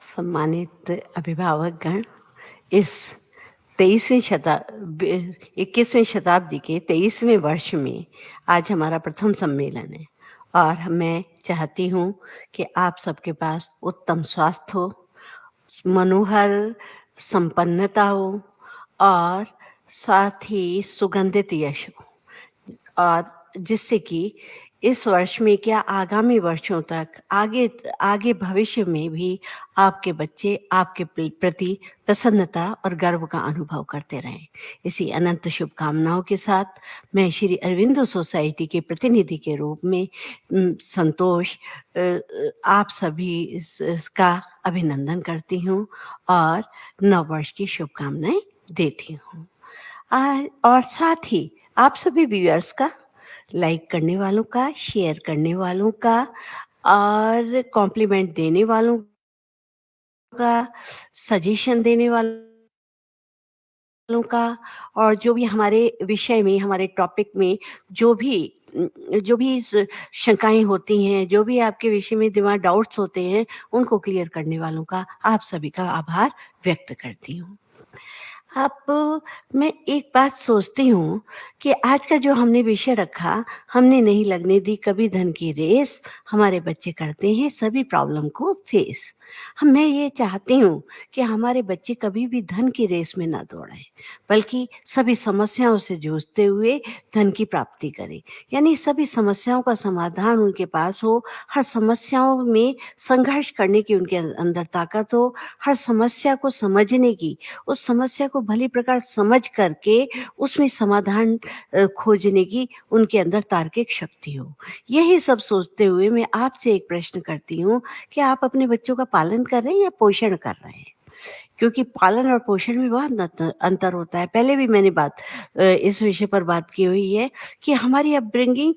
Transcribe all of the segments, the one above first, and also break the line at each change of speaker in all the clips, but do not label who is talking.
सम्मानित अभिभावकगण, इस 23वीं शता बे 21वीं शताब्दी के 23वें वर्ष में आज हमारा प्रथम सम्मेलन है और मैं चाहती हूँ कि आप सबके पास उत्तम स्वास्थ्य हो, मनोहर संपन्नता हो और साथ ही सुगंधित यश हो। और जिससे कि इस वर्ष में क्या आगामी वर्षों तक आगे आगे भविष्य में भी आपके बच्चे आपके प्रति प्रसन्नता और गर्व का अनुभव करते रहें। इसी अनंत शुभकामनाओं के साथ मैं श्री अरविंदो सोसाइटी के प्रतिनिधि के रूप में संतोष आप सभी का अभिनंदन करती हूँ और नववर्ष की शुभकामनाएं देती हूँ। और साथ ही आप सभी व्यूअर्स का, लाइक करने वालों का, शेयर करने वालों का और कॉम्प्लीमेंट देने वालों का, सजेशन देने वालों का और जो भी हमारे विषय में, हमारे टॉपिक में जो भी शंकाएँ होती हैं, जो भी आपके विषय में दिमाग डाउट्स होते हैं, उनको क्लियर करने वालों का आप सभी का आभार व्यक्त करती हूँ। अब मैं एक बात सोचती हूँ कि आज का जो हमने विषय रखा, हमने नहीं लगने दी कभी धन की रेस, हमारे बच्चे करते हैं सभी प्रॉब्लम को फेस। मैं ये चाहती हूँ कि हमारे बच्चे कभी भी धन की रेस में ना दौड़ें, बल्कि सभी समस्याओं से जूझते हुए धन की प्राप्ति करें। यानी सभी समस्याओं का समाधान उनके पास हो, हर समस्याओं में संघर्ष करने की उनके अंदर ताकत हो, हर समस्या को समझने की, उस समस्या को भली प्रकार समझ करके उसमें समाधान खोजने की उनके अंदर तार्किक शक्ति हो। यही सब सोचते हुए मैं आपसे एक प्रश्न करती हूँ कि आप अपने बच्चों का पालन कर रहे हैं या पोषण कर रहे हैं? क्योंकि पालन और पोषण में बहुत अंतर होता है। पहले भी मैंने इस विषय पर बात की हुई है कि हमारी अपब्रिंगिंग,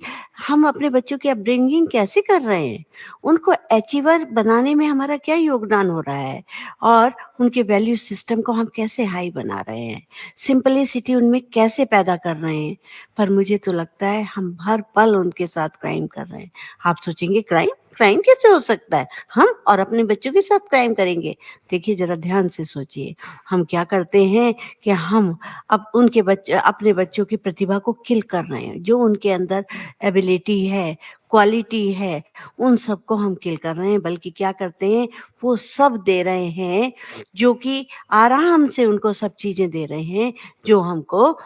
हम अपने बच्चों की अपब्रिंगिंग कैसे कर रहे हैं? उनको अचीवर बनाने में हमारा क्या योगदान हो रहा है? और उनके वैल्यू सिस्टम को हम कैसे हाई बना रहे हैं? सिंपलिसिटी उनमें कैसे पैदा कर रहे हैं? पर मुझे तो लगता है हम हर पल उनके साथ क्राइम कर रहे हैं। आप सोचेंगे क्राइम? क्राइम कैसे हो सकता है? हम और अपने बच्चों के साथ क्राइम करेंगे? देखिए ज़रा ध्यान से सोचिए, हम क्या करते हैं कि हम अब अपने बच्चों की प्रतिभा को किल कर रहे हैं। जो उनके अंदर एबिलिटी है, क्वालिटी है, उन सबको हम किल कर रहे हैं। बल्कि क्या करते हैं, वो सब दे रहे हैं जो कि आराम से उनको सब चीज़ें दे रहे हैं जो हमको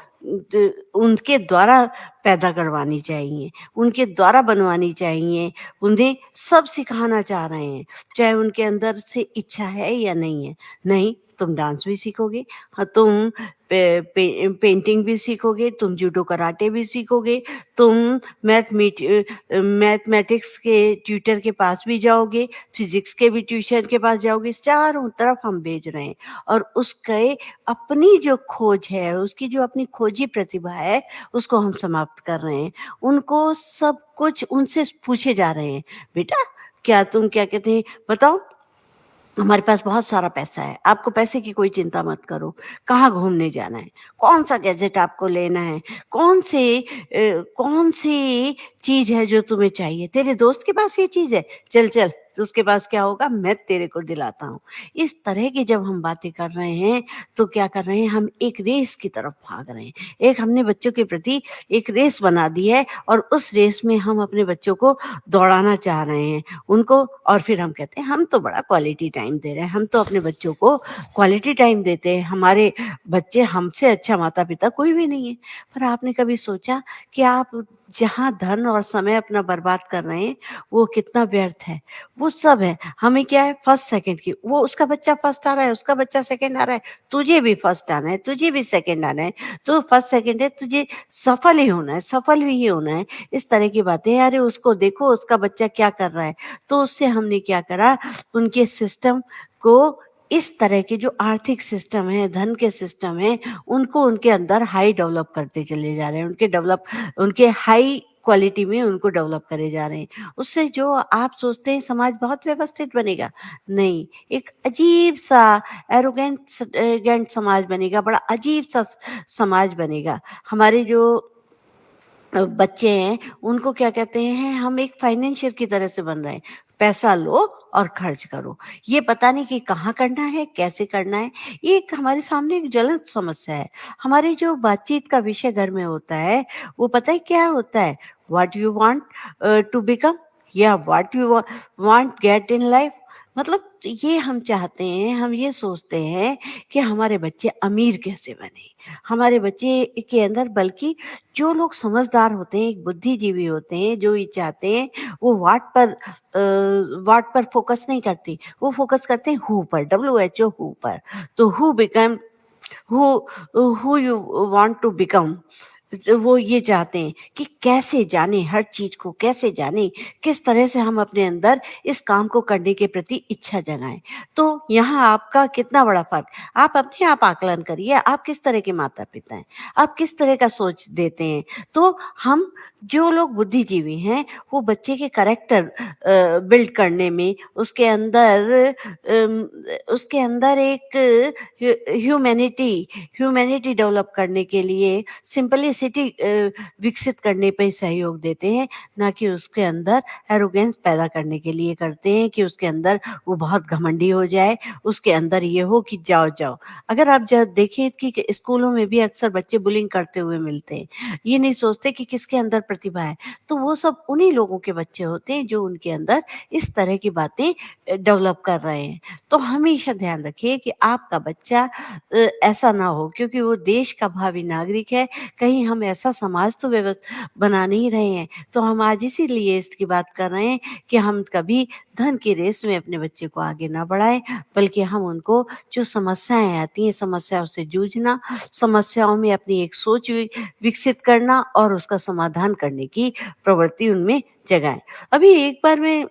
उनके द्वारा पैदा करवानी चाहिए, उनके द्वारा बनवानी चाहिए, उन्हें सब सिखाना चाह रहे हैं। चाहे उनके अंदर से इच्छा है या नहीं है। नहीं, तुम डांस भी सीखोगे, हाँ, तुम पेंटिंग भी सीखोगे, तुम जूडो कराटे भी सीखोगे, तुम मैथमेटिक्स के ट्यूटर के पास भी जाओगे, फिजिक्स के भी ट्यूशन के पास जाओगे, चारों तरफ हम भेज रहे हैं। और उसके अपनी जो खोज है, उसकी जो अपनी खोजी प्रतिभा है, उसको हम समाप्त कर रहे हैं। उनको सब कुछ उनसे पूछे जा रहे हैं, बेटा क्या तुम क्या कहते हैं बताओ, हमारे पास बहुत सारा पैसा है, आपको पैसे की कोई चिंता मत करो, कहाँ घूमने जाना है, कौन-सा गैजेट आपको लेना है, कौन-सी चीज़ है जो तुम्हें चाहिए, तेरे दोस्त के पास ये चीज़ है, चल तो उसके पास क्या होगा, मैं तेरे को दिलाता हूँ। इस तरह की जब हम बातें कर रहे हैं, तो क्या कर रहे हैं, हम एक रेस की तरफ भाग रहे हैं। एक हमने बच्चों के प्रति एक रेस बना दी है और उस रेस में हम अपने बच्चों को दौड़ाना चाह रहे हैं। उनको और फिर हम कहते हैं हम तो बड़ा क्वालिटी टाइम दे रहे हैं, हम तो अपने बच्चों को क्वालिटी टाइम देते हैं, हमारे बच्चे हमसे अच्छा माता-पिता कोई भी नहीं है। पर आपने कभी सोचा कि आप जहाँ धन और समय अपना बर्बाद कर रहे हैं, वो कितना व्यर्थ है? वो सब है, हमें क्या है फर्स्ट सेकंड की, वो उसका बच्चा फर्स्ट आ रहा है, उसका बच्चा सेकंड आ रहा है, तुझे भी फर्स्ट आना है, तुझे भी सेकंड आना है, तो फर्स्ट सेकंड है, तुझे सफल ही होना है, सफल भी ही होना है। इस तरह की बातें, अरे उसको देखो उसका बच्चा क्या कर रहा है। तो उससे हमने क्या करा, उनके सिस्टम को, इस तरह के जो आर्थिक सिस्टम है, धन के सिस्टम है, उनको उनके अंदर हाई डेवलप करते चले जा रहे हैं। उनके हाई क्वालिटी में उनको डेवलप करे जा रहे हैं। उससे जो आप सोचते हैं समाज बहुत व्यवस्थित बनेगा, नहीं, एक अजीब-सा एरोगेंट समाज बनेगा, बड़ा अजीब-सा समाज बनेगा। हमारे जो बच्चे हैं, उनको क्या कहते हैं, हम एक फाइनेंशियल की तरह से बन रहे हैं। पैसा लो और खर्च करो। ये पता नहीं कि कहाँ करना है, कैसे करना है, ये एक हमारे सामने एक ज्वलंत समस्या है। हमारी जो बातचीत का विषय घर में होता है, वो पता है क्या होता है? What you want to become या what you want get in life. मतलब ये हम चाहते हैं, हम ये सोचते हैं कि हमारे बच्चे अमीर कैसे बने, हमारे बच्चे के अंदर, बल्कि जो लोग समझदार होते हैं, एक बुद्धिजीवी होते हैं, जो ये चाहते हैं, वो व्हाट पर फोकस नहीं करते, वो फोकस करते हैं हू पर, WHO हू पर। तो who become, who you want to become, वो ये चाहते हैं कि कैसे जाने हर चीज को, कैसे जाने, किस तरह से हम अपने अंदर इस काम को करने के प्रति इच्छा जगाएं। तो यहाँ आपका कितना बड़ा फर्क, आप अपने आप आकलन करिए, आप किस तरह के माता पिता हैं, आप किस तरह का सोच देते हैं। तो हम, जो लोग बुद्धिजीवी हैं, वो बच्चे के करेक्टर बिल्ड करने में, उसके अंदर एक ह्यूमैनिटी ह्यूमैनिटी डेवलप करने के लिए, सिंपलिसिटी विकसित करने पे सहयोग देते हैं, ना कि उसके अंदर एरोगेंस पैदा करने के लिए करते हैं कि उसके अंदर वो बहुत घमंडी हो जाए, उसके अंदर ये हो कि जाओ जाओ। अगर आप जब देखिए कि स्कूलों में भी अक्सर बच्चे बुलिंग करते हुए मिलते हैं, ये नहीं सोचते कि किसके अंदर प्रतिभा है, तो वो सब उन्हीं लोगों के बच्चे होते हैं जो उनके अंदर इस तरह की बातें डेवलप कर रहे हैं। तो हमेशा ध्यान रखिए कि आपका बच्चा ऐसा ना हो, क्योंकि वो देश का भावी नागरिक है। कहीं हम ऐसा समाज तो बना नहीं रहे हैं। तो हम आज इसीलिए इसकी बात कर रहे हैं कि हम कभी धन की रेस में अपने बच्चे को आगे ना बढ़ाएं, बल्कि हम उनको, जो समस्याएं आती हैं, समस्याओं से जूझना, समस्याओं में अपनी एक सोच विकसित करना और उसका समाधान करने की प्रवृत्ति उनमें जगाएं। अभी एक बार मैं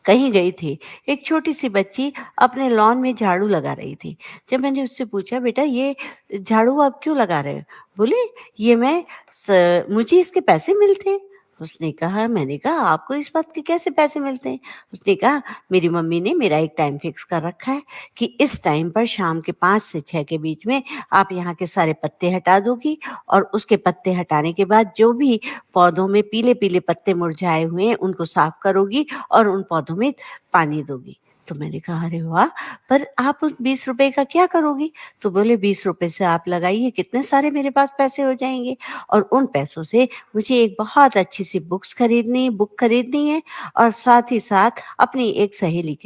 कहीं गई थी, एक छोटी-सी बच्ची अपने लॉन में झाड़ू लगा रही थी। जब मैंने उससे पूछा, बेटा ये झाड़ू आप क्यों लगा रहे हो? बोली, ये मुझे इसके पैसे मिलते हैं। मैंने कहा आपको इस बात के कैसे पैसे मिलते हैं? उसने कहा, मेरी मम्मी ने मेरा एक टाइम फिक्स कर रखा है कि इस टाइम पर शाम के 5 से 6 के बीच में आप यहाँ के सारे पत्ते हटा दोगी, और उसके पत्ते हटाने के बाद जो भी पौधों में पीले-पीले पत्ते मुरझाए हुए हैं, उनको साफ करोगी और उन पौधों में पानी दोगी। तो मैंने कहा, अरे वाह! पर आप उस ₹20 का क्या करोगी? तो बोले, ₹20 से आप लगाइए, कितने सारे मेरे पास पैसे हो जाएँगे, और उन पैसों से मुझे एक बहुत अच्छी-सी बुक खरीदनी है, और साथ ही साथ अपनी एक सहेली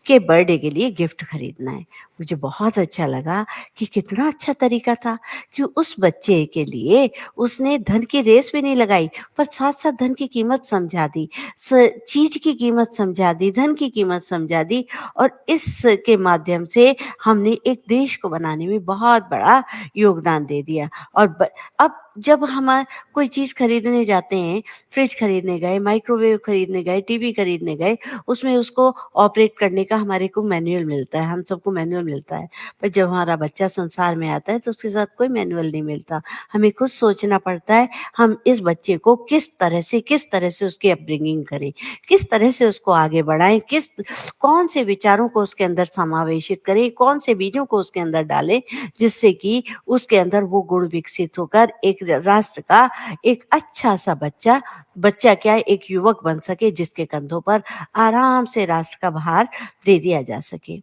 के बर्थडे के लिए गिफ्ट खरीदना है। मुझे बहुत अच्छा लगा कि कितना अच्छा तरीका था कि उस बच्चे के लिए उसने धन की रेस भी नहीं लगाई, पर साथ-साथ धन की कीमत समझा दी। चीज की कीमत समझा दी, धन की कीमत समझा दी, और इसके माध्यम से हमने एक देश को बनाने में बहुत बड़ा योगदान दे दिया। और अब जब हम कोई चीज खरीदने जाते हैं, फ्रिज खरीदने गए, माइक्रोवेव खरीदने गए, टीवी खरीदने गए, उसमें उसको ऑपरेट करने का हमारे को मैनुअल मिलता है, हम सबको मैनुअल मिलता है। पर जब हमारा बच्चा संसार में आता है, तो उसके साथ कोई मैनुअल नहीं मिलता। हमें खुद सोचना पड़ता है, हम इस बच्चे को किस तरह से उसकी अपब्रिंगिंग करें, किस तरह से उसको आगे बढ़ाएँ, कौन से विचारों को उसके अंदर समावेशित करें, कौन से बीजों को उसके अंदर डालें, जिससे कि उसके अंदर वो गुण विकसित होकर एक राष्ट्र का एक अच्छा-सा बच्चा क्या, एक युवक बन सके, जिसके कंधों पर आराम से राष्ट्र का भार दे दिया जा सके।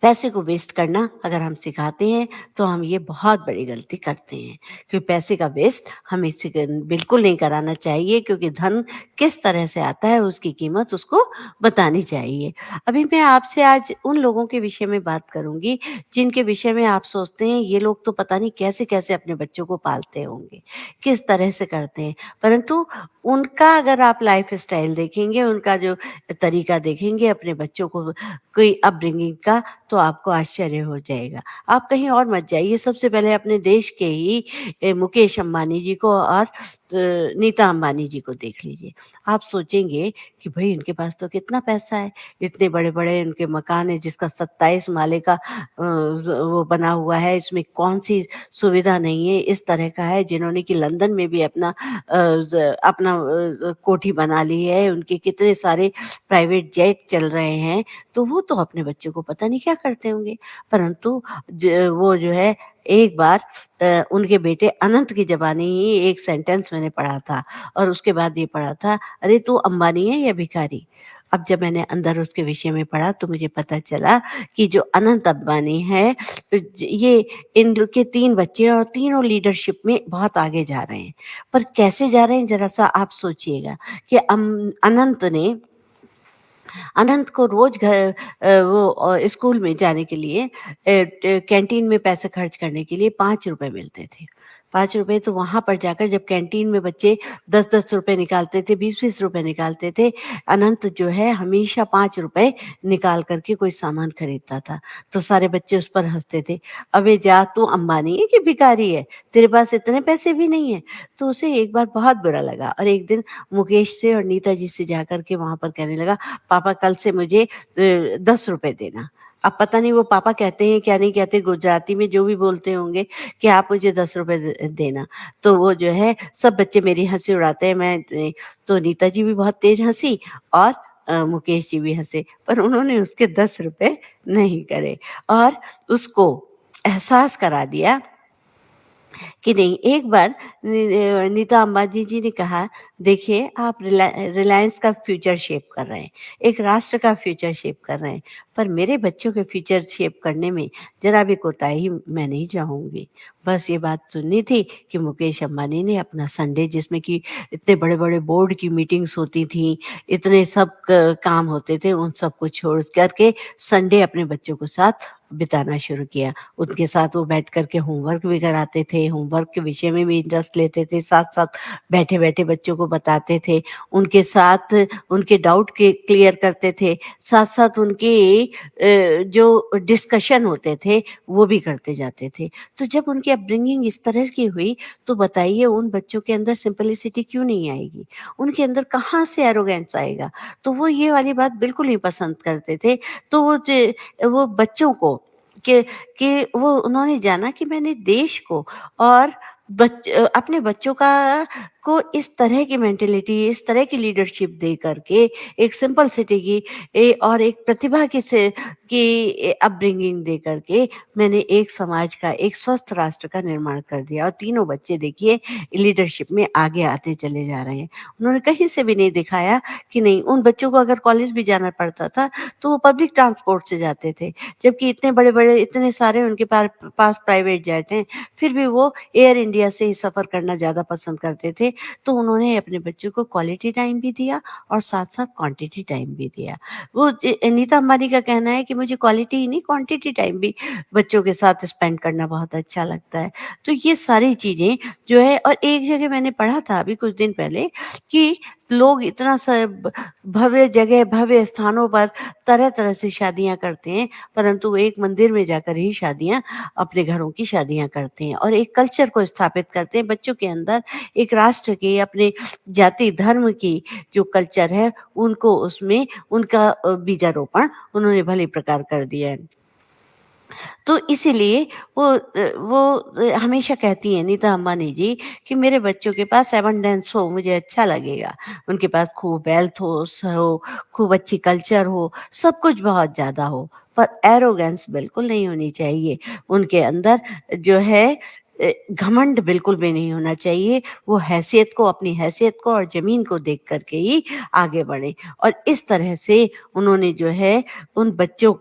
पैसे को वेस्ट करना अगर हम सिखाते हैं, तो हम ये बहुत बड़ी गलती करते हैं, क्योंकि पैसे का वेस्ट हमें बिल्कुल नहीं कराना चाहिए, क्योंकि धन किस तरह से आता है, उसकी कीमत उसको बतानी चाहिए। अभी मैं आपसे आज उन लोगों के विषय में बात करूंगी, जिनके विषय में आप सोचते हैं ये लोग तो पता नहीं कैसे कैसे अपने बच्चों को पालते होंगे, किस तरह से करते हैं, परंतु उनका अगर आप लाइफ स्टाइल देखेंगे, उनका जो तरीका देखेंगे अपने बच्चों को कोई अपब्रिंगिंग का, तो आपको आश्चर्य हो जाएगा। आप कहीं और मत जाइए, सबसे पहले अपने देश के ही मुकेश अंबानी जी को और नीता अंबानी जी को देख लीजिए। आप सोचेंगे कि भई इनके पास तो कितना पैसा है, इतने बड़े-बड़े इनके मकान हैं, जिसका 27 माले का वो बना हुआ है, इसमें कौन-सी सुविधा नहीं है, इस तरह का है, जिन्होंने कि लंदन में भी अपना कोठी बना ली है, उनके कितने सारे प्राइवेट जेट चल रहे हैं, तो वो तो अपने बच्चों को पता नहीं क्या करते होंगे। परंतु वो जो है एक बार उनके बेटे अनंत की ज़बानी ही एक सेंटेंस मैंने पढ़ा था और उसके बाद ये पढ़ा था, "अरे! तू अंबानी है या भिखारी?" अब जब मैंने अंदर उसके विषय में पढ़ा तो मुझे पता चला कि जो अनंत अंबानी है ये इन लोग के 3 बच्चे हैं और तीनों लीडरशिप में बहुत आगे जा रहे हैं। पर कैसे जा रहे हैं ज़रा-सा आप सोचिएगा कि अनंत को रोज़ स्कूल में जाने के लिए कैंटीन में पैसे खर्च करने के लिए ₹5 मिलते थे। ₹5 तो वहाँ पर जाकर जब कैंटीन में बच्चे ₹10-10 निकालते थे, ₹20-20 निकालते थे, अनंत जो है हमेशा ₹5 निकाल कर के कोई सामान खरीदता था। तो सारे बच्चे उस पर हँसते थे, "अबे जा तू अंबानी है कि भिखारी है? तेरे पास इतने पैसे भी नहीं है।" तो उसे एक बार बहुत बुरा लगा और एक दिन मुकेश से और नीता जी से जाकर के वहाँ पर कहने लगा, पापा कल से मुझे ₹10 देना। अब पता नहीं वो पापा कहते हैं क्या नहीं कहते गुजराती में जो भी बोलते होंगे कि आप मुझे ₹10 देना। तो वो जो है सब बच्चे मेरी हँसी उड़ाते हैं तो नीता जी भी बहुत तेज़ हँसी और मुकेश जी भी हँसे पर उन्होंने उसके ₹10 नहीं करे और उसको एहसास करा दिया कि नहीं एक बार नीता अंबानी जी ने कहा देखिए आप रिलायंस का फ्यूचर शेप कर रहे हैं, एक राष्ट्र का फ्यूचर शेप कर रहे हैं, पर मेरे बच्चों के फ्यूचर शेप करने में ज़रा भी कोताही मैं नहीं चाहूँगी। बस ये बात सुननी थी कि मुकेश अंबानी ने अपना संडे जिसमें कि इतने बड़े-बड़े बोर्ड की मीटिंग्स होती थीं, इतने सब क काम होते थे, उन सबको छोड़ कर के संडे अपने बच्चों के साथ बिताना शुरू किया। उनके साथ वो बैठ कर के होमवर्क भी कराते थे, होमवर्क के विषय में भी इंटरेस्ट लेते थे, साथ-साथ बैठे-बैठे बच्चों को बताते थे, उनके साथ उनके डाउट के क्लियर करते थे, साथ-साथ उनके जो डिस्कशन होते थे, वो भी करते जाते थे। तो जब उनकी अपब्रिंगिंग इस तरह की हुई, तो बताइए उन बच्चों के अंदर सिम्प्लिसिटी क्यों नहीं आएगी? उनके अंदर कहाँ से एरोगेंस आएगा? तो वो ये वाली बात बिल्कुल नहीं पसंद करते थे। तो वो बच्चों को कि वो उन्होंने जाना कि मैंने देश को और अपने बच्चों का को इस तरह की मेंटालिटी, इस तरह की लीडरशिप दे करके एक सिंपलिसिटी की और एक प्रतिभा की अपब्रिंगिंग दे करके मैंने एक समाज का, एक स्वस्थ राष्ट्र का निर्माण कर दिया और तीनों बच्चे देखिए लीडरशिप में आगे आते चले जा रहे हैं। उन्होंने कहीं से भी नहीं दिखाया कि नहीं उन बच्चों को अगर कॉलेज भी जाना पड़ता था, तो वो पब्लिक ट्रांसपोर्ट से जाते थे। जबकि इतने बड़े-बड़े इतने सारे उनके पास प्राइवेट जेट हैं, फिर भी वो एयर इंडिया से ही सफ़र करना ज़्यादा पसंद करते थे। तो उन्होंने अपने बच्चों को क्वालिटी टाइम भी दिया और साथ-साथ क्वांटिटी टाइम भी दिया। वो नीता अंबानी का कहना है कि मुझे क्वालिटी ही नहीं क्वांटिटी टाइम भी बच्चों के साथ स्पेंड करना बहुत अच्छा लगता है। तो ये सारी चीज़ें जो है और एक जगह मैंने पढ़ा था अभी कुछ दिन पहले कि लोग इतना भव्य जगह, भव्य स्थानों पर तरह-तरह से शादियाँ करते हैं, परंतु वो एक मंदिर में जाकर ही शादियाँ अपने घरों की शादियाँ करते हैं और एक कल्चर को स्थापित करते हैं बच्चों के अंदर, एक राष्ट्र की, अपने जाति धर्म की जो कल्चर है, उनको उसमें उनका बीजारोपण उन्होंने भली प्रकार कर दिया है। तो इसीलिए हमेशा कहती हैं नीता अंबानी जी कि मेरे बच्चों के पास एबंडेंस हो, मुझे अच्छा लगेगा। उनके पास खूब वेल्थ हो, खूब अच्छी कल्चर हो, सब कुछ बहुत ज़्यादा हो, पर एरोगेंस बिल्कुल नहीं होनी चाहिए। उनके अंदर जो है घमंड बिल्कुल भी नहीं होना चाहिए। वो हैसियत को अपनी हैसियत को और ज़मीन को देख कर के ही आगे बढ़ें और इस तरह से उन्होंने जो है उन बच्चों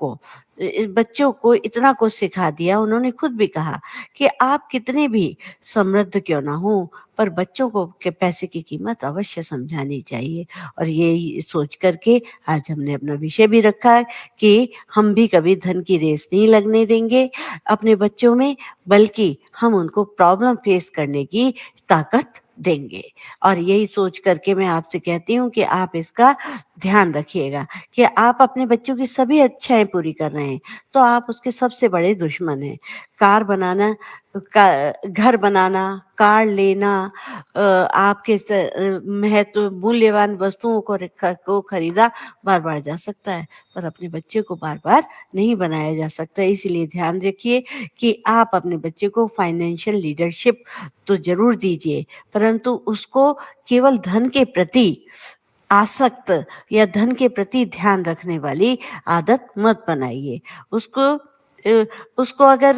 को इतना कुछ सिखा दिया, उन्होंने खुद भी कहा कि आप कितने भी समृद्ध क्यों ना हों, पर बच्चों को के पैसे की कीमत अवश्य समझानी चाहिए और यही सोच कर के आज हमने अपना विषय भी रखा है कि हम भी कभी धन की रेस नहीं लगने देंगे अपने बच्चों में, बल्कि हम उनको प्रॉब्लम फेस करने की ताकत देंगे और यही सोच कर के मैं आपसे कहती हूँ कि आप इसका ध्यान रखिएगा कि आप अपने बच्चों की सभी इच्छाएँ पूरी कर रहे हैं, तो आप उसके सबसे बड़े दुश्मन हैं। कार बनाना घर बनाना, कार लेना आपके महत्व मूल्यवान वस्तुओं को खरीदा बार-बार जा सकता है, पर अपने बच्चे को बार-बार नहीं बनाया जा सकता। इसलिए ध्यान रखिए कि आप अपने बच्चे को फाइनेंशियल लीडरशिप तो ज़रूर दीजिए, परंतु उसको केवल धन के प्रति आसक्त या धन के प्रति ध्यान रखने वाली आदत मत बनाइए। उसको अ, उसको अगर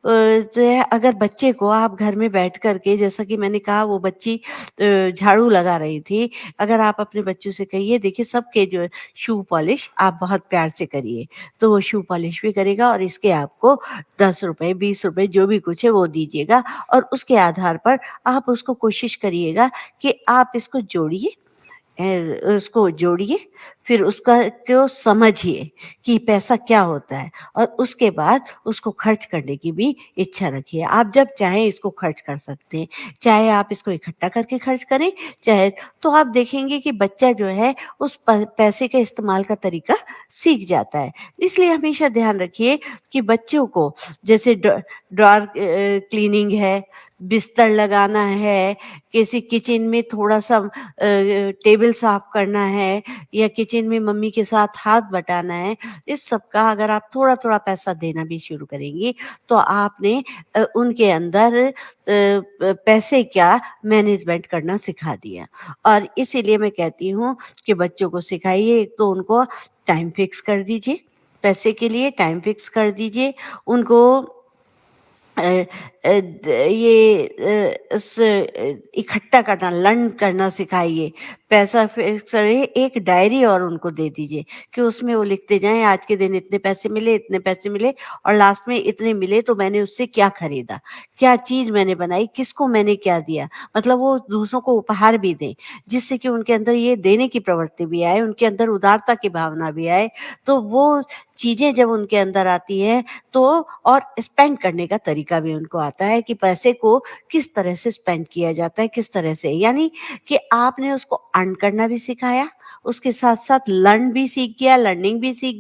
जो है अगर बच्चे को आप घर में बैठ कर के जैसा कि मैंने कहा वो बच्ची झाड़ू लगा रही थी, अगर आप अपने बच्चों से कहिए देखिए सबके जो है शू पॉलिश आप बहुत प्यार से करिए, तो वो शू पॉलिश भी करेगा और इसके आपको ₹10 ₹20 जो भी कुछ है वो दीजिएगा और उसके आधार पर आप उसको कोशिश करिएगा कि आप इसको जोड़िए उसको जोड़िए, फिर उसका को समझिए कि पैसा क्या होता है और उसके बाद उसको खर्च करने की भी इच्छा रखिए। आप जब चाहें इसको खर्च कर सकते हैं, चाहे आप इसको इकट्ठा करके खर्च करें, चाहे तो आप देखेंगे कि बच्चा जो है उस प पैसे के इस्तेमाल का तरीका सीख जाता है। इसलिए हमेशा ध्यान रखिए कि बच्चों को जैसे ड्रॉवर क्लीनिंग है, बिस्तर लगाना है, किसी किचन में थोड़ा-सा टेबल साफ करना है या किचन में मम्मी के साथ हाथ बटाना है, इस सब का अगर आप थोड़ा-थोड़ा पैसा देना भी शुरू करेंगी, तो आपने उनके अंदर पैसे का मैनेजमेंट करना सिखा दिया। और इसीलिए मैं कहती हूँ कि बच्चों को सिखाइए, एक तो उनको टाइम फिक्स कर दीजिए, पैसे के लिए टाइम फिक्स कर दीजिए, उनको अ ये इकट्ठा करना, लर्न करना सिखाइए। पैसा फिक्स करिए, एक डायरी और उनको दे दीजिए कि उसमें वो लिखते जाएँ आज के दिन इतने पैसे मिले और लास्ट में इतने मिले तो मैंने उससे क्या खरीदा, क्या चीज़ मैंने बनाई, किसको मैंने क्या दिया। मतलब वो दूसरों को उपहार भी दें, जिससे कि उनके अंदर ये देने की प्रवृत्ति भी आए, उनके अंदर उदारता की भावना भी आए। तो वो चीज़ें जब उनके अंदर आती है तो और स्पेंड करने का तरीका भी उनको आता है कि पैसे को किस तरह से स्पेंड किया जाता है, किस तरह से यानी कि आपने उसको अर्न करना भी सिखाया, उसके साथ-साथ लर्निंग भी सीख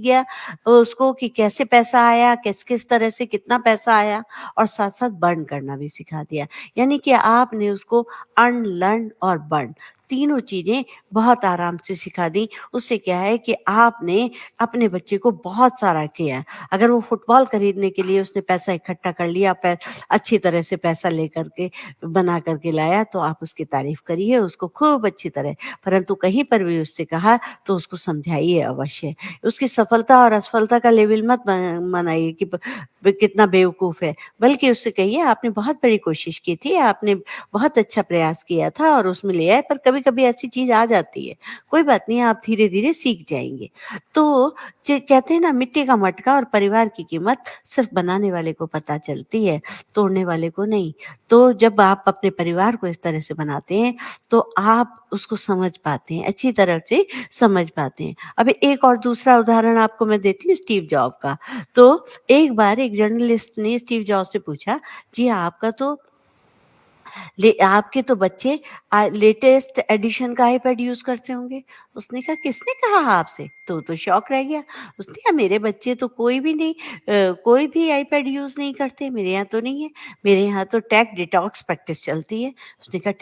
गया उसको कि कैसे पैसा आया, किस-किस तरह से कितना पैसा आया और साथ-साथ बर्न करना भी सिखा दिया। यानी कि आपने उसको अर्न, लर्न और बर्न तीनों चीज़ें बहुत आराम से सिखा दी। उससे क्या है कि आपने अपने बच्चे को बहुत सारा किया। अगर वो फुटबॉल खरीदने के लिए उसने पैसा इकट्ठा कर लिया, अच्छी तरह से पैसा लेकर के बना कर के लाया, तो आप उसकी तारीफ़ करिए, उसको खूब अच्छी तरह। परंतु कहीं पर भी उससे कहा, तो उसको समझाइए अवश्य। उसकी सफलता और असफलता का लेवल मत मनाइए कि कितना बेवकूफ़ है, बल्कि उससे कहिए आपने बहुत बड़ी कोशिश की थी, आपने बहुत अच्छा प्रयास किया था और उसमें ले आए, पर कभी-कभी ऐसी चीज़ आ जाती है। कोई बात नहीं, आप धीरे-धीरे सीख जाएँगे। तो जे कहते हैं ना मिट्टी का मटका और परिवार की कीमत सिर्फ बनाने वाले को पता चलती है, तोड़ने वाले को नहीं। तो जब आप अपने परिवार को इस तरह से बनाते हैं, तो आप उसको समझ पाते हैं, अच्छी तरह से समझ पाते हैं। अब एक और दूसरा उदाहरण आपको मैं देती हूँ स्टीव जॉब का। तो एक बार एक जर्नलिस्ट ने स्टीव जॉब से पूछा, "जी आपका तो आपके तो बच्चे लेटेस्ट एडिशन का आईपैड यूज़ करते होंगे। उसने कहा किसने कहा आपसे? तो शॉक रह गया। उसने कहा मेरे बच्चे तो कोई भी नहीं कोई भी आईपैड यूज़ नहीं करते, मेरे यहाँ तो नहीं है। मेरे यहाँ तो टेक डिटॉक्स प्रैक्टिस चलती है। उसने कहा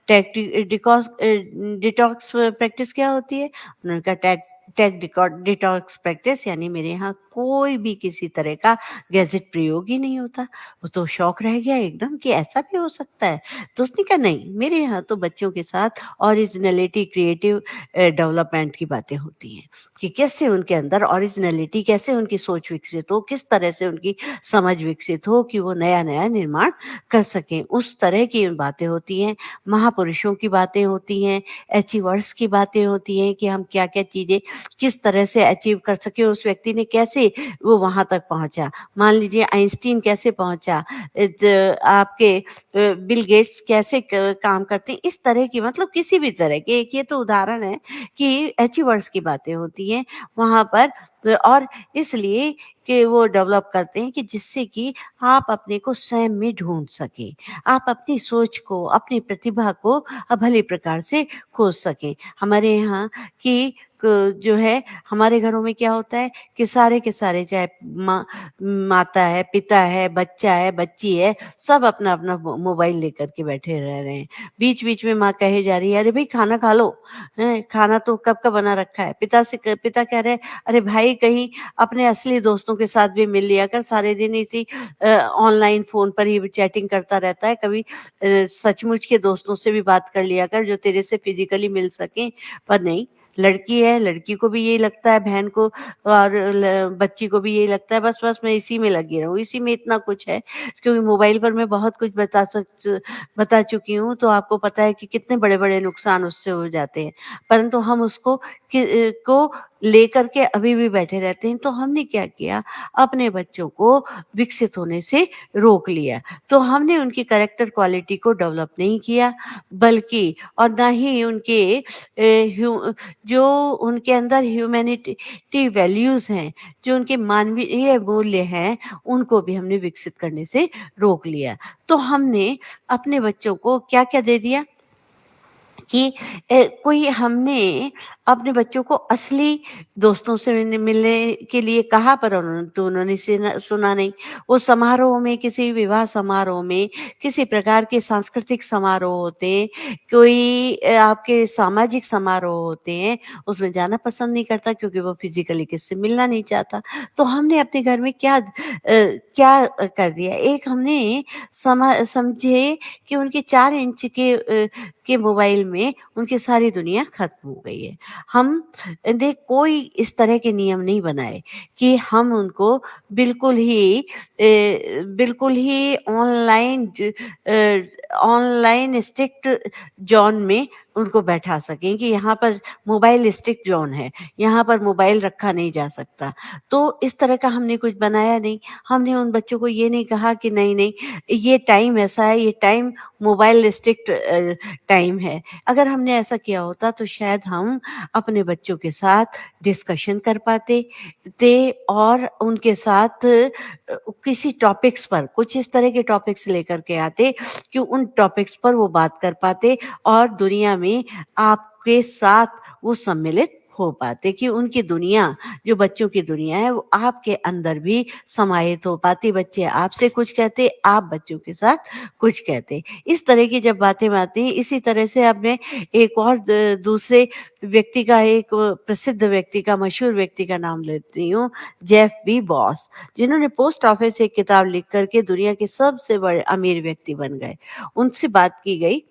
टेक डिकॉस डिटॉक्स प्रैक्टिस क्या होती है? उन्होंने कहा टेक टेक डिटॉक्स प्रैक्टिस यानी मेरे यहाँ कोई भी किसी तरह का गैजेट प्रयोग ही नहीं होता। वो तो शॉक रह गया एकदम कि ऐसा भी हो सकता है? तो उसने कहा नहीं, मेरे यहाँ तो बच्चों के साथ ओरिजिनैलिटी, क्रिएटिव डेवलपमेंट की बातें होती हैं, कि कैसे उनके अंदर ओरिजिनैलिटी, कैसे उनकी सोच विकसित हो, किस तरह से उनकी समझ विकसित हो कि वो नया-नया निर्माण कर सकें। उस तरह की बातें होती हैं, महापुरुषों की बातें होती हैं, अचीवर्स की बातें होती हैं कि हम क्या-क्या चीज़ें किस तरह से अचीव कर सके, उस व्यक्ति ने कैसे वो वहाँ तक पहुँचा। मान लीजिए आइंस्टीन कैसे पहुँचा, आपके बिल गेट्स कैसे काम करते हैं, इस तरह की मतलब किसी भी तरह के एक ये तो उदाहरण है कि अचीवर्स की बातें होती हैं वहाँ पर और इसलिए कि वो डेवलप करते हैं कि जिससे कि आप अपने को स्वयं में ढूंढ सकें, आप अपनी सोच को, अपनी प्रतिभा को भली प्रकार से खोज सकें। हमारे यहाँ की जो है हमारे घरों में क्या होता है कि सारे के सारे चाहे माँ माता है, पिता है, बच्चा है, बच्ची है, सब अपना-अपना मोबाइल लेकर के बैठे रह रहे हैं। बीच-बीच में माँ कहे जा रही है, "अरे भई खाना खा लो, हैं? खाना तो कब का बना रखा है।" पिता कह रहे हैं, "अरे भाई भाई कहीं अपने असली दोस्तों के साथ भी मिल लिया कर, सारे दिन इसी ऑनलाइन फ़ोन पर ही चैटिंग करता रहता है, कभी सचमुच के दोस्तों से भी बात कर लिया कर जो तेरे से फिज़िकली मिल सकें। पर नहीं, लड़की है, लड़की को भी यही लगता है, बहन को और बच्ची को भी यही लगता है, बस मैं इसी में लगी रहूँ, इसी में इतना कुछ है। क्योंकि मोबाइल पर मैं बहुत कुछ बता चुकी हूँ, तो आपको पता है कि कितने बड़े-बड़े नुकसान उससे हो जाते हैं। परंतु हम उसको को लेकर के अभी भी बैठे रहते हैं। तो हमने क्या किया, अपने बच्चों को विकसित होने से रोक लिया। तो हमने उनकी कैरेक्टर क्वालिटी को डेवलप नहीं किया, बल्कि और ना ही उनके जो उनके अंदर ह्यूमैनिटी वैल्यूज़ हैं, जो उनके मानवीय मूल्य हैं, उनको भी हमने विकसित करने से रोक लिया। तो हमने अपने बच्चों को क्या-क्या दे दिया कि कोई हमने अपने बच्चों को असली दोस्तों से मिलने के लिए कहा, पर उन्होंने सुना नहीं। वो समारोह में, किसी विवाह समारोह में, किसी प्रकार के सांस्कृतिक समारोह होते हैं, कोई आपके सामाजिक समारोह होते हैं, उसमें जाना पसंद नहीं करता क्योंकि वो फिज़िकली किसी से मिलना नहीं चाहता। तो हमने अपने घर में क्या कर दिया, एक हमने समझे कि उनके 4 इंच के मोबाइल में उनकी सारी दुनिया खत्म हो गई है। हम ने कोई इस तरह के नियम नहीं बनाए कि हम उनको बिल्कुल ही ऑनलाइन स्ट्रिक्ट ज़ोन में उनको बैठा सकें कि यहाँ पर मोबाइल स्ट्रिक्ट ज़ोन है, यहाँ पर मोबाइल रखा नहीं जा सकता। तो इस तरह का हमने कुछ बनाया नहीं। हमने उन बच्चों को ये नहीं कहा कि नहीं-नहीं, ये टाइम ऐसा है, ये टाइम मोबाइल रिस्ट्रिक्ट टाइम है। अगर हमने ऐसा किया होता तो शायद हम अपने बच्चों के साथ डिस्कशन कर पाते थे और उनके साथ किसी टॉपिक्स पर, कुछ इस तरह के टॉपिक्स लेकर के आते कि उन टॉपिक्स पर वो बात कर पाते और दुनिया में आपके साथ वो सम्मिलित हो पाते कि उनकी दुनिया, जो बच्चों की दुनिया है, वो आपके अंदर भी समाहित हो पाती। बच्चे आपसे कुछ कहते, आप बच्चों के साथ कुछ कहते। इस तरह की जब बातें आती हैं, इसी तरह से अब मैं एक और दूसरे व्यक्ति का, एक प्रसिद्ध व्यक्ति का, मशहूर व्यक्ति का नाम लेती हूँ, जेफ बी बॉस, जिन्होंने पोस्ट ऑफिस से एक किताब लिख कर के दुनिया के सबसे बड़े अमीर व्यक्ति बन गए। उनसे बात की गई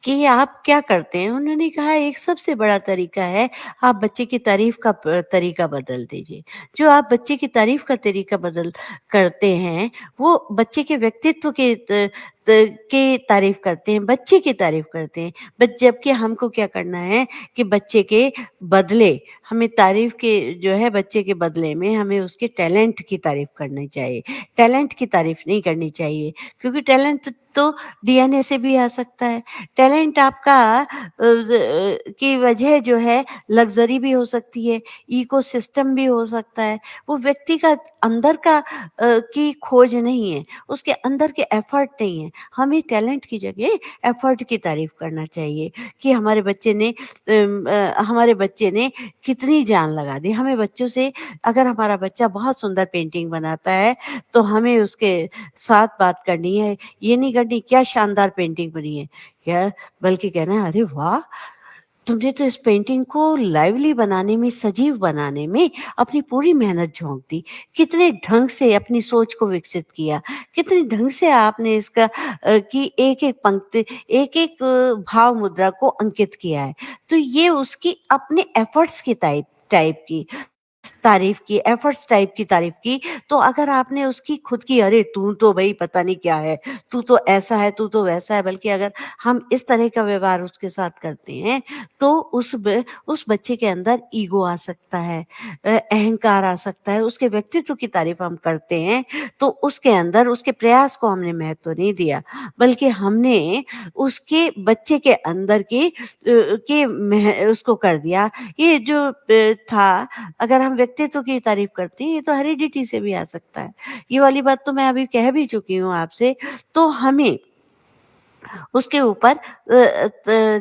कि आप क्या करते हैं? उन्होंने कहा एक सबसे बड़ा तरीका है, आप बच्चे की तारीफ़ का तरीका बदल दीजिए। जो आप बच्चे की तारीफ़ का तरीका बदल करते हैं, वो बच्चे के व्यक्तित्व की तारीफ़ करते हैं, बच्चे की तारीफ़ करते हैं। बट जबकि हमको क्या करना है कि बच्चे के बदले, हमें तारीफ़ के जो है बच्चे के बदले में हमें उसके टैलेंट की तारीफ़ करनी चाहिए। टैलेंट की तारीफ़ नहीं करनी चाहिए, क्योंकि टैलेंट तो डीएनए से भी आ सकता है। टैलेंट आपका की वजह जो है लग्ज़री भी हो सकती है, इकोसिस्टम भी हो सकता है। वो व्यक्ति का अंदर का की खोज नहीं है, उसके अंदर के एफ़र्ट नहीं है। हमें टैलेंट की जगह एफ़र्ट की तारीफ़ करना चाहिए कि हमारे बच्चे ने कितनी जान लगा दी। हमें बच्चों से, अगर हमारा बच्चा बहुत सुंदर पेंटिंग बनाता है, तो हमें उसके साथ बात करनी है। ये नहीं करनी क्या शानदार पेंटिंग बनी है, क्या बल्कि कहना है, अरे वाह! तुमने तो इस पेंटिंग को लाइवली बनाने में, सजीव बनाने में अपनी पूरी मेहनत झोंक दी। कितने ढंग से अपनी सोच को विकसित किया, कितने ढंग से आपने इसका कि एक-एक पंक्ति, एक-एक भाव मुद्रा को अंकित किया है। तो ये उसकी अपने एफर्ट्स की टाइप की तारीफ़ की, एफर्ट्स टाइप की तारीफ़ की, तो अगर आपने उसकी खुद की, अरे तू तो भई पता नहीं क्या है, तू तो ऐसा है, तू तो वैसा है, बल्कि अगर हम इस तरह का व्यवहार उसके साथ करते हैं, तो उस बच्चे के अंदर ईगो आ सकता है, अहंकार आ सकता है, उसके व्यक्तित्व की तारीफ़ हम करते हैं, तो उसके अंदर उसके प्रयास को हमने महत्व नहीं दिया, बल्कि हमने उसके बच्चे के अंदर उसको कर दिया। ये जो था, अगर हम व्यक्तित्व की तारीफ करते हैं, ये तो हेरिडिटी से भी आ सकता है। ये वाली बात तो मैं अभी कह भी चुकी हूँ आपसे। तो हमें उसके ऊपर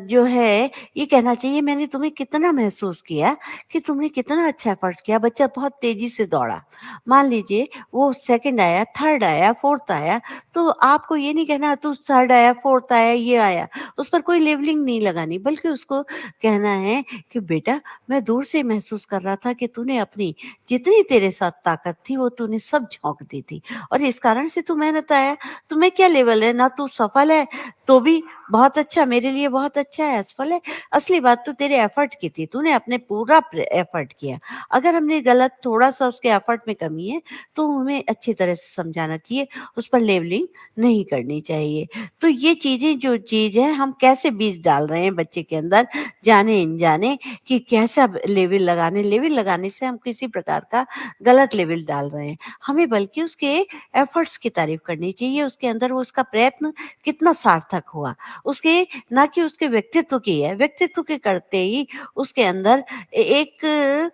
जो है ये कहना चाहिए मैंने तुम्हें कितना महसूस किया कि तुमने कितना अच्छा एफर्ट किया। बच्चा बहुत तेज़ी से दौड़ा। मान लीजिए वो सेकंड आया, थर्ड आया, फोर्थ आया, तो आपको ये नहीं कहना तू थर्ड आया, फोर्थ आया, ये आया। उस पर कोई लेबलिंग नहीं लगानी, बल्कि उसको कहना है कि बेटा मैं दूर से महसूस कर रहा था कि तूने अपनी जितनी तेरे साथ ताकत थी वो तूने सब झोंक दी थी और इस कारण से तू मेहनत आया। तो मैं क्या लेवल है, ना तू सफल है तो भी बहुत अच्छा, मेरे लिए बहुत अच्छा है, असफल है। असली बात तो तेरे एफर्ट की थी, तूने अपने पूरा एफर्ट किया। अगर हमने गलत थोड़ा-सा उसके एफर्ट में कमी है, तो हमें अच्छी तरह से समझाना चाहिए, उस पर लेबलिंग नहीं करनी चाहिए। तो ये चीज़ें जो चीज़ है, हम कैसे बीज डाल रहे हैं बच्चे के अंदर, जाने-अनजाने कि कैसा लेबल लगाने से हम किसी प्रकार का गलत लेबल डाल रहे हैं। हमें बल्कि उसके एफर्ट्स की तारीफ़ करनी चाहिए, उसके अंदर वो उसका प्रयत्न कितना सार्थक हुआ। उसके ना कि उसके व्यक्तित्व की है, व्यक्तित्व के करते ही उसके अंदर एक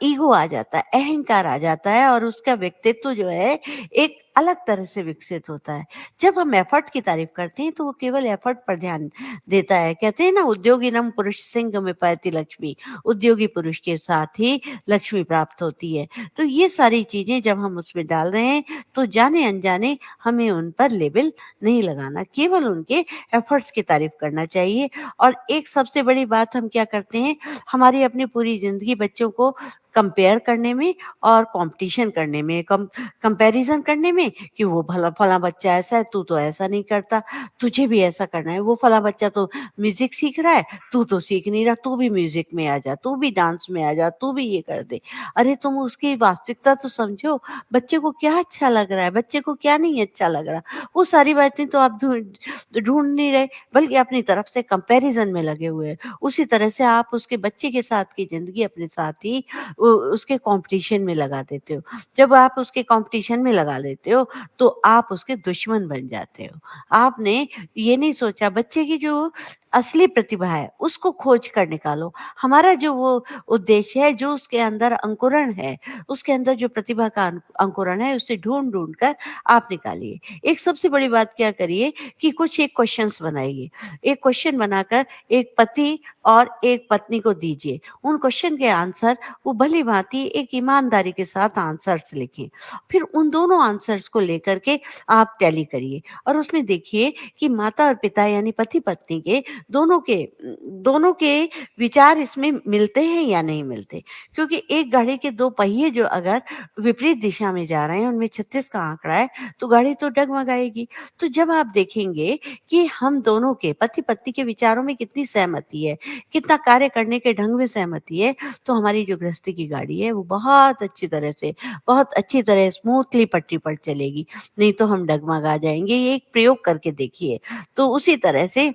ईगो आ जाता है, अहंकार आ जाता है और उसका व्यक्तित्व जो है एक अलग तरह से विकसित होता है। जब हम एफर्ट की तारीफ करते हैं तो वो केवल एफर्ट पर ध्यान देता है। कहते हैं ना उद्योगिनम पुरुष सिंह में पायति लक्ष्मी, उद्योगी पुरुष के साथ ही लक्ष्मी प्राप्त होती है। तो ये सारी चीजें जब हम उसमें डाल रहे हैं तो जाने अनजाने हमें उन पर लेबल नहीं लगाना, केवल उनके एफर्ट्स की तारीफ करना चाहिए। और एक सबसे बड़ी बात हम क्या करते हैं, हमारी अपनी पूरी ज़िंदगी बच्चों को कंपेयर करने में और कॉम्पिटिशन करने में, कंपैरिज़न करने में कि वो भला फलाँ बच्चा ऐसा है, तू तो ऐसा नहीं करता, तुझे भी ऐसा करना है। वो फलाँ बच्चा तो म्यूज़िक सीख रहा है, तू तो सीख नहीं रहा, तू भी म्यूज़िक में आ जा, तू भी डांस में आ जा, तू भी ये कर दे। अरे तुम उसकी वास्तविकता तो समझो, बच्चे को क्या अच्छा लग रहा है, बच्चे को क्या नहीं अच्छा लग रहा। वो सारी बातें तो आप ढूँढ नहीं रहे, बल्कि अपनी तरफ से कंपैरिज़न में लगे हुए हैं। उसी तरह से आप उसके बच्चे के साथ की ज़िंदगी अपने साथ ही उसके कॉम्पिटिशन में लगा देते हो। जब आप उसके कॉम्पिटिशन में लगा देते हो, तो आप उसके दुश्मन बन जाते हो। आपने ये नहीं सोचा बच्चे की जो असली प्रतिभा है, उसको खोज कर निकालो। हमारा जो वो उद्देश्य है, जो उसके अंदर अंकुरण है, उसके अंदर जो प्रतिभा का अंकुरण है, उसे ढूँढ-ढूँढ कर आप निकालिए। एक सबसे बड़ी बात क्या करिए कि कुछ एक क्वेश्चन्स बनाइए। एक क्वेश्चन बनाकर एक पति और एक पत्नी को दीजिए। उन क्वेश्चन के आंसर वो भली-भाँति एक ईमानदारी के साथ आंसर्स लिखें। फिर उन दोनों आंसर्स को लेकर के आप टैली करिए और उसमें देखिए कि माता और पिता यानी पति-पत्नी के दोनों के विचार इसमें मिलते हैं या नहीं मिलते। क्योंकि एक गाड़ी के 2 पहिए जो अगर विपरीत दिशा में जा रहे हैं, उनमें 36 का आंकड़ा है, तो गाड़ी तो डगमगाएगी। तो जब आप देखेंगे कि हम दोनों के पति-पत्नी के विचारों में कितनी सहमति है, कितना कार्य करने के ढंग में सहमति है, तो हमारी जो गृहस्थी की गाड़ी है वो बहुत अच्छी तरह स्मूथली पटरी पर चलेगी। नहीं तो हम डगमगा जाएँगे। ये एक प्रयोग करके देखिए। तो उसी तरह से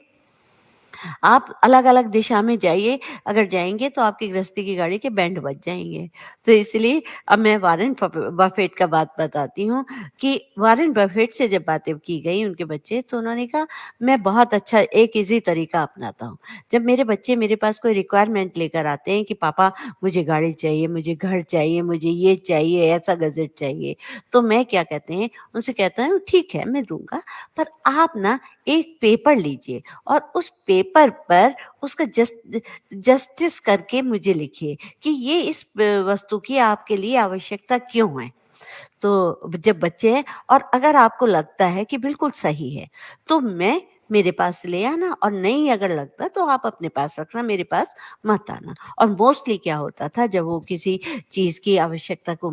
आप अलग-अलग दिशा में जाइए, अगर जाएँगे तो आपकी गृहस्थी की गाड़ी के बैंड बज जाएँगे। तो इसलिए अब मैं वॉरेन बफेट का बात बताती हूँ कि वॉरेन बफेट से जब बातें की गई उनके बच्चे तो उन्होंने कहा मैं बहुत अच्छा एक ईज़ी तरीका अपनाता हूँ। जब मेरे बच्चे मेरे पास कोई रिक्वायरमेंट लेकर आते हैं कि पापा मुझे गाड़ी चाहिए, मुझे घर चाहिए, मुझे ये चाहिए, ऐसा गैजेट चाहिए, तो मैं क्या कहते हैं उनसे कहता हूँ ठीक है मैं दूँगा, पर आप ना एक पेपर लीजिए और उस पेपर पर उसका जस्टिस करके मुझे लिखिए कि ये इस वस्तु की आपके लिए आवश्यकता क्यों है। तो जब बच्चे हैं और अगर आपको लगता है कि बिल्कुल सही है, तो मैं मेरे पास ले आना और नहीं अगर लगता तो आप अपने पास रखना, मेरे पास मत आना। और मोस्टली क्या होता था जब वो किसी चीज़ की आवश्यकता को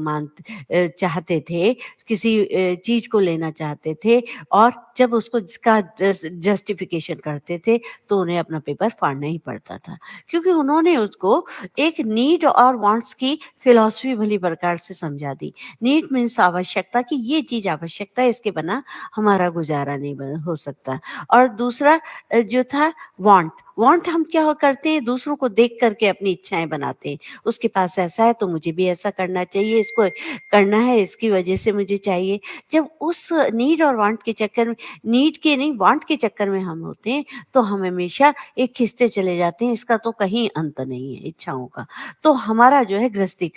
चाहते थे, किसी चीज़ को लेना चाहते थे और जब उसको जिसका जस्टिफिकेशन करते थे, तो उन्हें अपना पेपर फाड़ना ही पड़ता था। क्योंकि उन्होंने उसको एक नीड और वांट्स की फिलॉसफी भली प्रकार से समझा दी। नीड मीन्स आवश्यकता कि ये चीज़ आवश्यकता है, इसके बिना हमारा गुज़ारा नहीं ब हो सकता। और दूसरा जो था वांट, वांट हम क्या करते हैं, दूसरों को देख करके अपनी इच्छाएँ बनाते हैं। उसके पास ऐसा है तो मुझे भी ऐसा करना चाहिए, इसको करना है इसकी वजह से मुझे चाहिए। जब उस नीड और वांट के चक्कर में, नीड के नहीं वांट के चक्कर में हम होते हैं, तो हम हमेशा एक खींचते चले जाते हैं, इसका तो कहीं अंत नहीं है इच्छाओं का। तो हमारा जो है गृहस्थी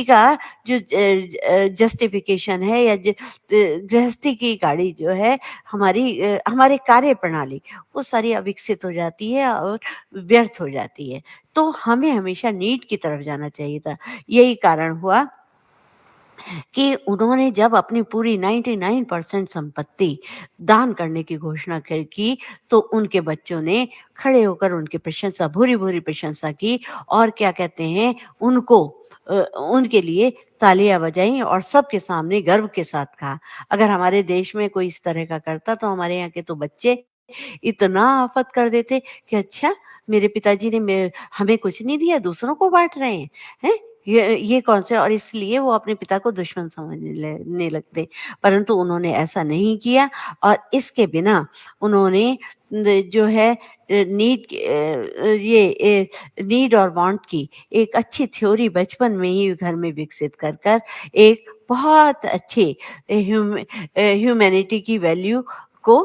का जो जस्टिफिकेशन है, या गृहस्थी की गाड़ी जो है, हमारी कार्य प्रणाली, वो सारी अविकसित हो जाती है और व्यर्थ हो जाती है। तो हमें हमेशा नीड की तरफ जाना चाहिए था। यही कारण हुआ कि उन्होंने जब अपनी पूरी 99% संपत्ति दान करने की घोषणा की, तो उनके बच्चों ने खड़े होकर उनकी प्रशंसा, भूरी-भूरी प्रशंसा की, और क्या कहते हैं, उनके लिए तालियाँ बजाईं और सबके सामने गर्व के साथ कहा। अगर हमारे देश में कोई इस तरह का करता, तो हमारे यहाँ के तो बच्चे इतना आफ़त कर देते कि अच्छा, मेरे पिताजी ने हमें कुछ नहीं दिया, दूसरों को बाँट रहे हैं, हैं? ये कौन से, और इसलिए वो अपने पिता को दुश्मन समझने लगते। परंतु उन्होंने ऐसा नहीं किया, और इसके बिना उन्होंने जो है नीड और वांट की एक अच्छी थ्योरी बचपन में ही घर में विकसित कर कर एक बहुत अच्छे ह्यूमैनिटी की वैल्यू को,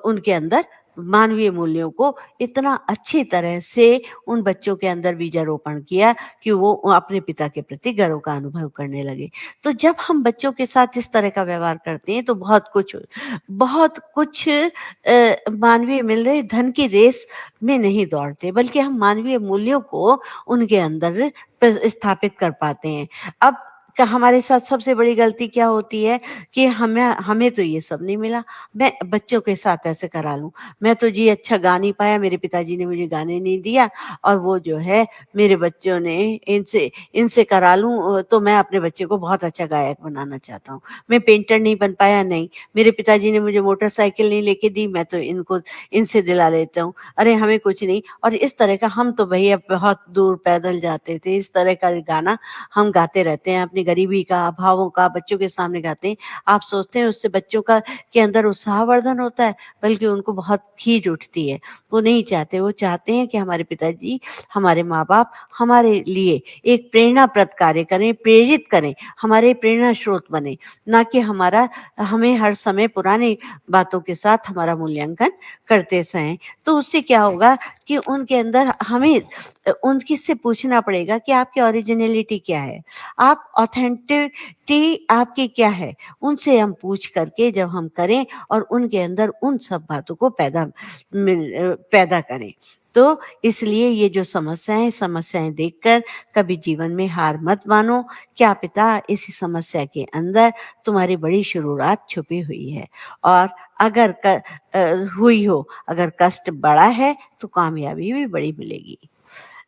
उनके अंदर मानवीय मूल्यों को इतना अच्छी तरह से उन बच्चों के अंदर बीजारोपण किया कि वो अपने पिता के प्रति गर्व का अनुभव करने लगे। तो जब हम बच्चों के साथ इस तरह का व्यवहार करते हैं, तो बहुत कुछ मानवीय मिल धन की रेस में नहीं दौड़ते, बल्कि हम मानवीय मूल्यों को उनके अंदर स्थापित कर पाते हैं। अब हमारे साथ सबसे बड़ी गलती क्या होती है कि हमें हमें तो ये सब नहीं मिला, मैं बच्चों के साथ ऐसे करा लूँ। मैं तो जी अच्छा गा नहीं पाया, मेरे पिताजी ने मुझे गाने नहीं दिया, और वो जो है मेरे बच्चों ने इनसे इनसे करा लूँ, तो मैं अपने बच्चे को बहुत अच्छा गायक बनाना चाहता हूँ। मैं पेंटर नहीं बन पाया, नहीं। मेरे पिताजी ने मुझे मोटरसाइकिल नहीं लेके दी, मैं तो इनसे दिला लेता हूँ। अरे हमें कुछ नहीं, और इस तरह का हम तो भैया बहुत दूर पैदल जाते थे, इस तरह का गाना हम गाते रहते हैं, अपनी गरीबी का, अभावों का बच्चों के सामने गाते हैं। आप सोचते हैं उससे बच्चों का के अंदर उत्साहवर्धन होता है, बल्कि उनको बहुत खीज उठती है। वो नहीं चाहते, वो चाहते हैं कि हमारे पिताजी, हमारे माँ-बाप हमारे लिए एक प्रेरणाप्रद कार्य करें, प्रेरित करें, हमारे प्रेरणा स्रोत बने, ना कि हमें हर समय पुरानी बातों के साथ हमारा मूल्यांकन करते रहें। तो उससे क्या होगा कि उनके अंदर हमें उनकी से पूछना पड़ेगा कि आपकी ओरिजिनैलिटी क्या है? आप ऑथेंटिटी आपकी क्या है? उनसे हम पूछ करके जब हम करें, और उनके अंदर उन सब बातों को पैदा करें। तो इसलिए ये जो समस्याएँ देखकर कभी जीवन में हार मत मानो। क्या पता इसी समस्या के अंदर तुम्हारी बड़ी शुरुआत छुपी हुई है, और अगर हुई हो, अगर कष्ट बड़ा है, तो कामयाबी भी बड़ी मिलेगी।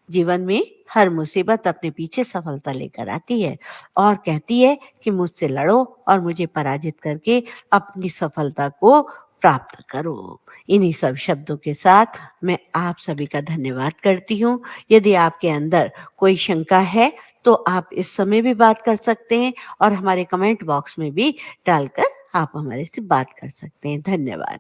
जीवन में हर मुसीबत अपने पीछे सफलता लेकर आती है, और कहती है कि मुझसे लड़ो और मुझे पराजित करके अपनी सफलता को प्राप्त करो। इन्हीं सब शब्दों के साथ मैं आप सभी का धन्यवाद करती हूँ। यदि आपके अंदर कोई शंका है, तो आप इस समय भी बात कर सकते हैं, और हमारे कमेंट बॉक्स में भी डालकर आप हमारे से बात कर सकते हैं। धन्यवाद।